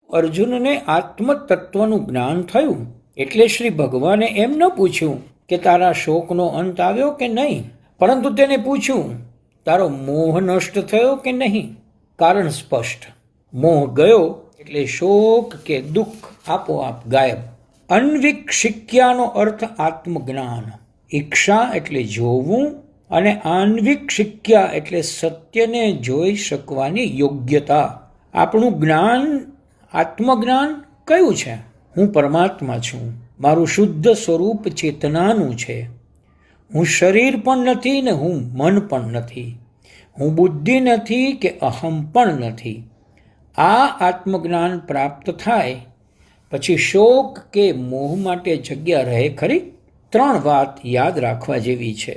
અર્જુનને આત્મતત્વનું જ્ઞાન થયું એટલે શ્રી ભગવાને એમ ન પૂછ્યું કે તારા શોકનો અંત આવ્યો કે નહીં, પરંતુ તેને પૂછ્યું તારો મોહ નષ્ટ થયો કે નહીં. કારણ સ્પષ્ટ. મોહ ગયો એટલે શોક કે દુઃખ આપોઆપ ગાયબ. અન્વિક્ષિક્યાનો અર્થ આત્મજ્ઞાન. ઈક્ષા એટલે જોવું અને આન્વિક્ષિક્યા એટલે સત્યને જોઈ શકવાની યોગ્યતા. આપણું જ્ઞાન, આત્મજ્ઞાન કયું છે? હું પરમાત્મા છું. મારું શુદ્ધ સ્વરૂપ ચેતનાનું છે. હું શરીર પણ નથી ને હું મન પણ નથી. હું બુદ્ધિ નથી કે અહમ પણ નથી. આ આત્મજ્ઞાન પ્રાપ્ત થાય પછી શોક કે મોહ માટે જગ્યા રહે ખરી? 3 વાત યાદ રાખવા જેવી છે.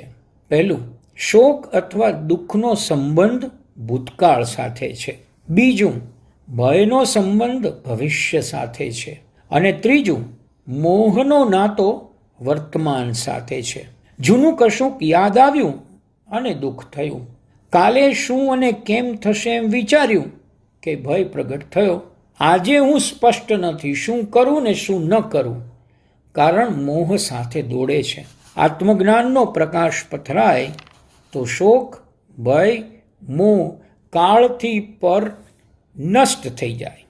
પહેલું, શોક અથવા દુઃખનો સંબંધ ભૂતકાળ સાથે છે. બીજું, ભયનો સંબંધ ભવિષ્ય સાથે છે. અને ત્રીજું, મોહનો નાતો વર્તમાન સાથે છે. જૂનું કશુંક યાદ આવ્યું અને દુઃખ થયું. કાલે શું અને કેમ થશે એમ વિચાર્યું કે ભય પ્રગટ થયો. આજે હું સ્પષ્ટ નથી શું કરું ને શું ન કરું, કારણ મોહ સાથે દોડે છે. આત્મજ્ઞાનનો પ્રકાશ પથરાય તો શોક, ભય, મોહ કાળથી પર નષ્ટ થઈ જાય.